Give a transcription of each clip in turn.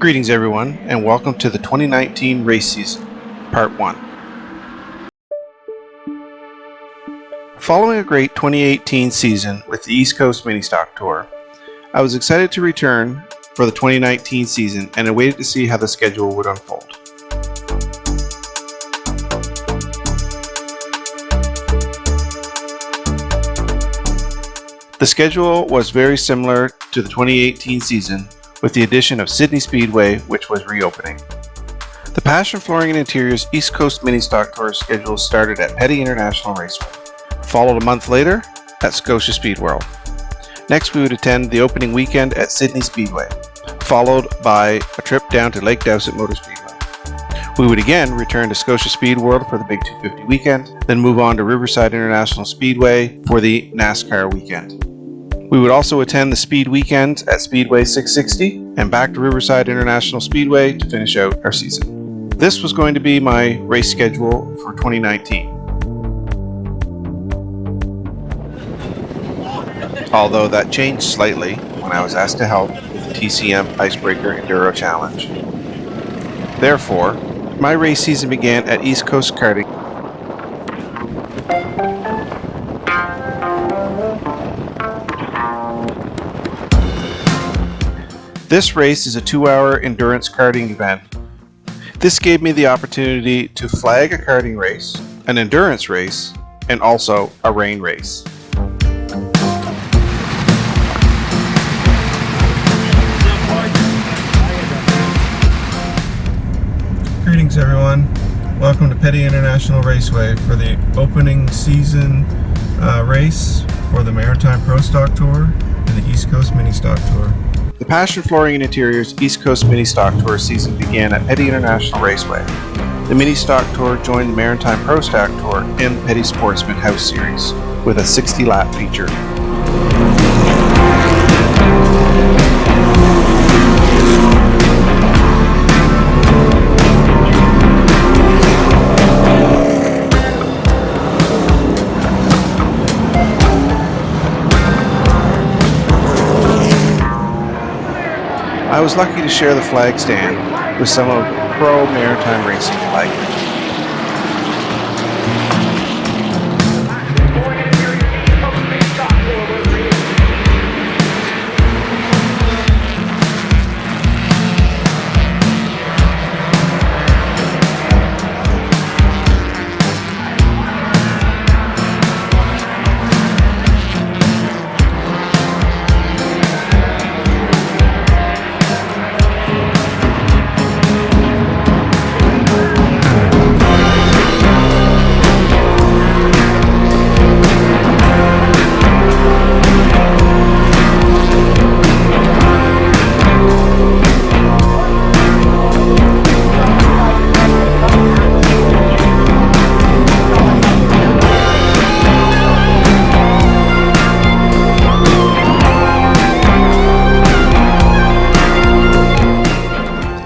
Greetings everyone, and welcome to the 2019 race season, part 1. Following a great 2018 season with the East Coast Mini Stock Tour, I was excited to return for the 2019 season and awaited to see how the schedule would unfold. The schedule was very similar to the 2018 season, with the addition of Sydney Speedway, which was reopening. The Passion Flooring and Interiors East Coast Mini Stock Tour schedule started at Petty International Raceway, followed a month later at Scotia Speedworld. Next we would attend the opening weekend at Sydney Speedway, followed by a trip down to Lake Doucette Motor Speedway. We would again return to Scotia Speedworld for the Big 250 weekend, then move on to Riverside International Speedway for the NASCAR weekend. We would also attend the Speed Weekend at Speedway 660 and back to Riverside International Speedway to finish out our season. This was going to be my race schedule for 2019. Although that changed slightly when I was asked to help with the TCM Icebreaker Enduro Challenge. Therefore, my race season began at East Coast Karting. This race is a 2-hour endurance karting event. This gave me the opportunity to flag a karting race, an endurance race, and also a rain race. Greetings everyone. Welcome to Petty International Raceway for the opening season race for the Maritime Pro Stock Tour and the East Coast Mini Stock Tour. The Passion Flooring and Interiors East Coast Mini Stock Tour season began at Petty International Raceway. The Mini Stock Tour joined the Maritime Pro Stock Tour and the Petty Sportsman House Series with a 60-lap feature. I was lucky to share the flag stand with some of pro maritime racing flagmen.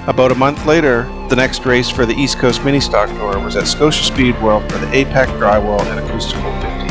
About a month later, the next race for the East Coast Mini Stock Tour was at Scotia Speedworld for the APAC Drywall and Acoustical 50.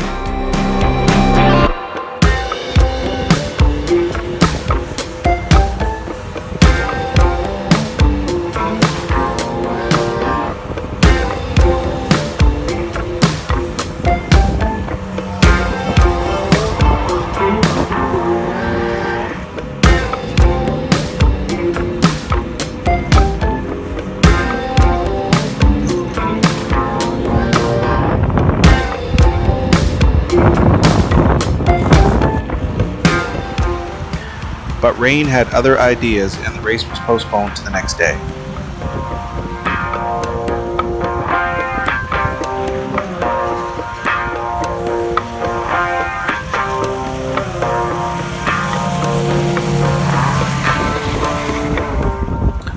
But rain had other ideas and the race was postponed to the next day.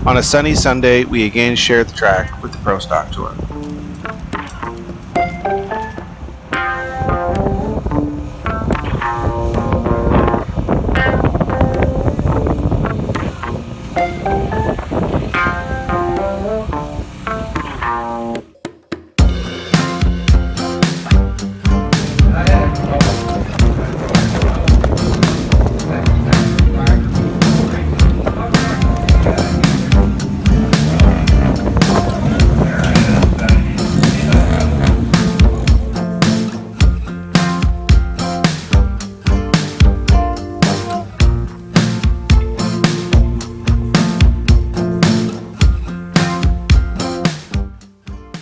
On a sunny Sunday, we again shared the track with the Pro Stock Tour.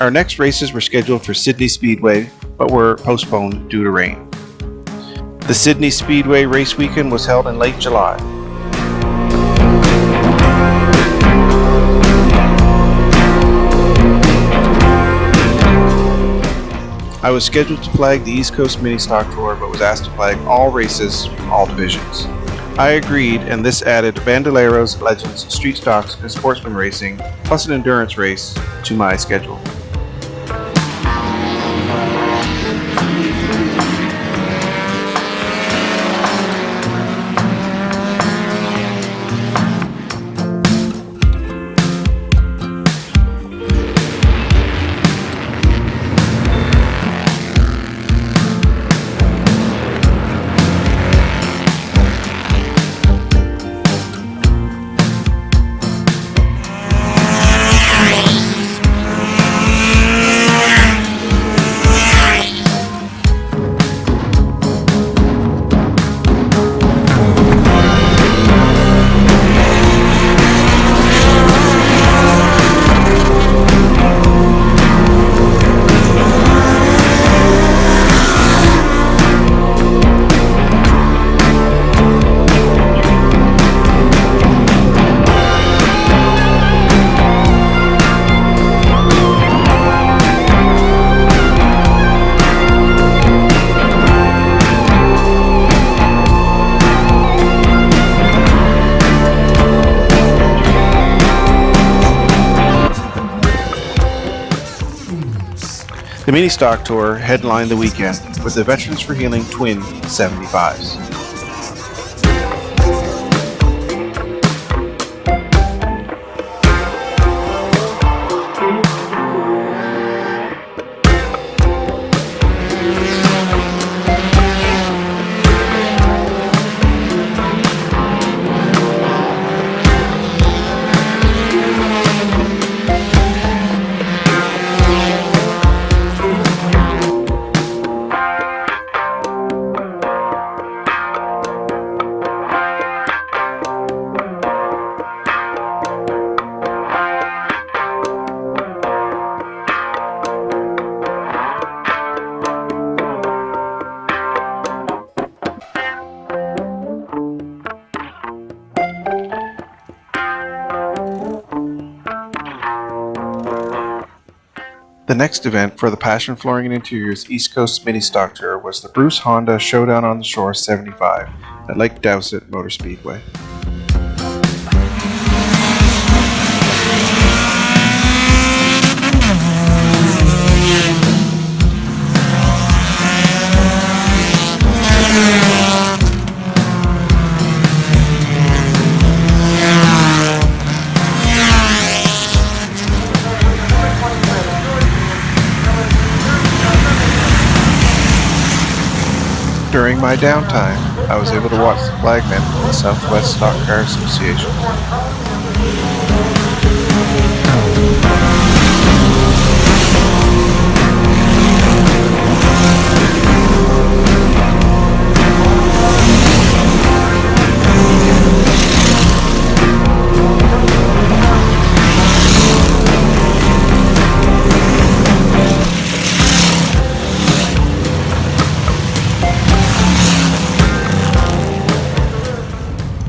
Our next races were scheduled for Sydney Speedway, but were postponed due to rain. The Sydney Speedway race weekend was held in late July. I was scheduled to flag the East Coast Mini Stock Tour, but was asked to flag all races from all divisions. I agreed, and this added Bandoleros, Legends, Street Stocks, and Sportsman Racing, plus an endurance race, to my schedule. The Mini Stock Tour headlined the weekend with the Veterans for Healing Twin 75s. The next event for the Passion Flooring and Interiors East Coast Mini Stock Tour was the Bruce Honda Showdown on the Shore 75 at Lake Doucette Motor Speedway. During my downtime, I was able to watch the Flagman of the Southwest Stock Car Association.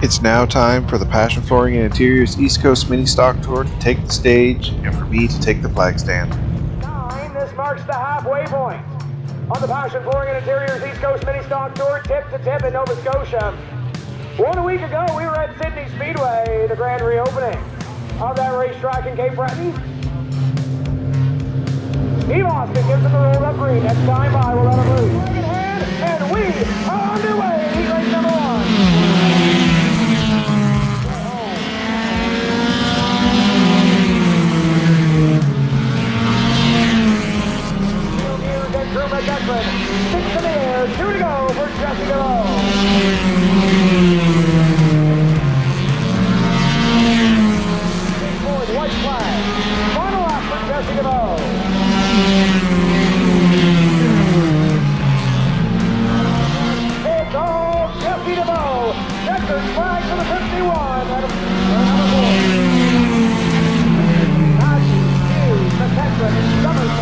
It's now time for the Passion Flooring and Interiors East Coast Mini Stock Tour to take the stage and for me to take the flag stand. This marks the halfway point on the Passion Flooring and Interiors East Coast Mini Stock Tour, tip to tip in Nova Scotia. 1 week ago, we were at Sydney Speedway, the grand reopening of that racetrack in Cape Breton. Steve Austin gives him the rolled up green. Next time by, we'll let him loose. And we are underway. Heat race number 1. Six in the air, 2 to go for Jesse Gallo. Fourth, white flag. Final lap for Jesse Gallo. It's all Jesse DeVoe. Checkered flag for the 51. Number 4. Nazi, Hughes, McKenzie, Summers,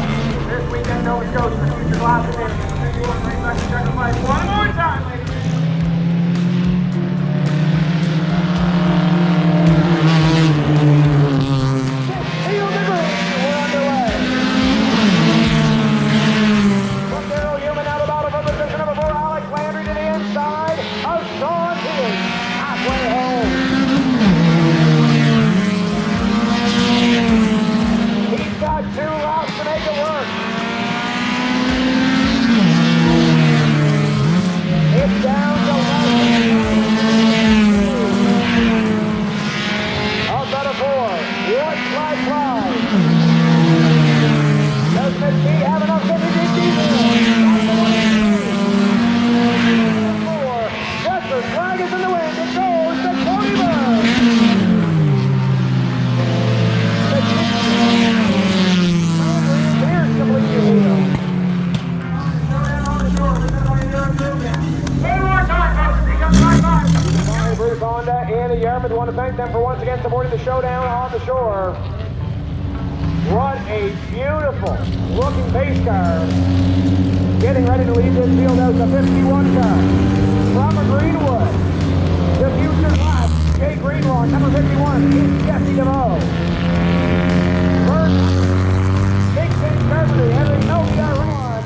Yarmouth want to thank them for once again supporting the showdown on the shore. What a beautiful looking pace car. Getting ready to leave this field out, the 51 car. From Greenwood, the future class, Jay Greenlaw, number 51, is Jesse DeVoe. First, 6-inch Beverly, Henry LDR run.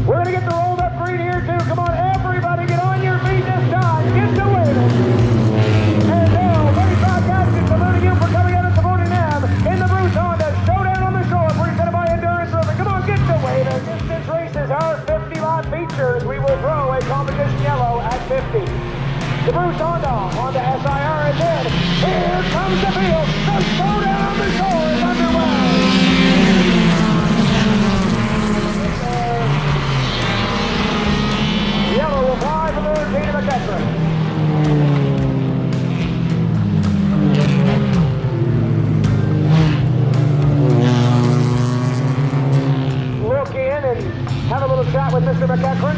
We're going to get the rolled up green here too. Come on, everybody get on your feet this time. Get to waving. And now, Raceback Action saluting you for coming out and supporting them in the Bruce Honda Showdown on the Shore, presented by Endurance Roofing. Come on, get to waving. Distance races are 50-lap features. We will throw a competition yellow at 50. The Bruce Honda SIR is in. Here comes the field. The Showdown on the Shore is underway. Yellow will fly from the routine of the Ketron. Look in and have a little chat with Mr. McEachran.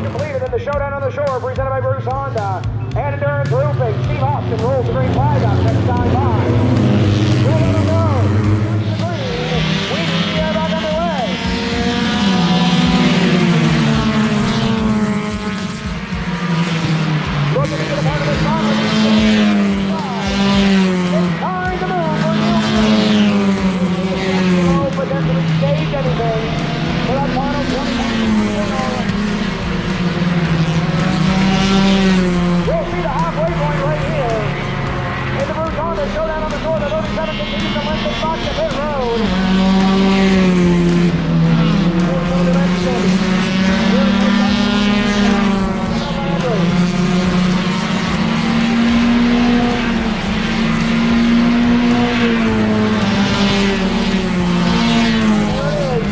Completed in the Showdown on the Shore, presented by Bruce Honda and Endurance Roofing. Steve Austin rolls the green flag up next time by. We'll let him go. We are back underway. Looking into the part of the conference. It's time to move. But there can stage anything for that final 20. We'll see the halfway point right here. In the Bruce Honda Showdown on the Shore, the 37 continues to length it back to pit road.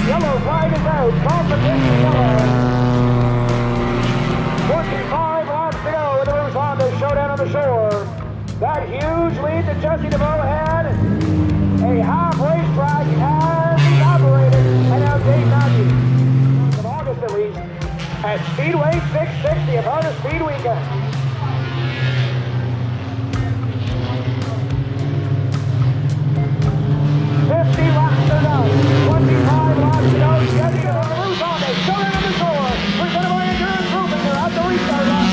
Yellow flag is out. Competition yellow. 25 laps to go with the Bruce Honda Showdown on the Shore. That huge lead that Jesse DeVoe had, a half racetrack has evaporated, and now Dave Matthews, of August at least, at Speedway 660, about a speed weekend. Laps to go, 25 laps to go. Jesse DeVoe, the Bruce Honda Showdown on the Shore, presented by Endurance Roofing. They're at the restart lap.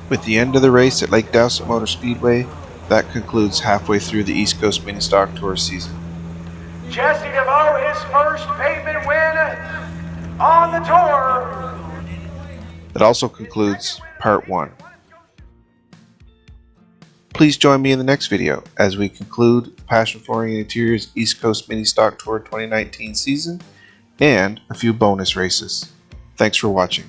With the end of the race at Lake Doucette Motor Speedway, that concludes halfway through the East Coast Mini Stock Tour season. Jesse DeVoe, his first pavement win on the tour. That also concludes part 1. Please join me in the next video as we conclude Passion Flooring and Interiors East Coast Mini Stock Tour 2019 season and a few bonus races. Thanks for watching.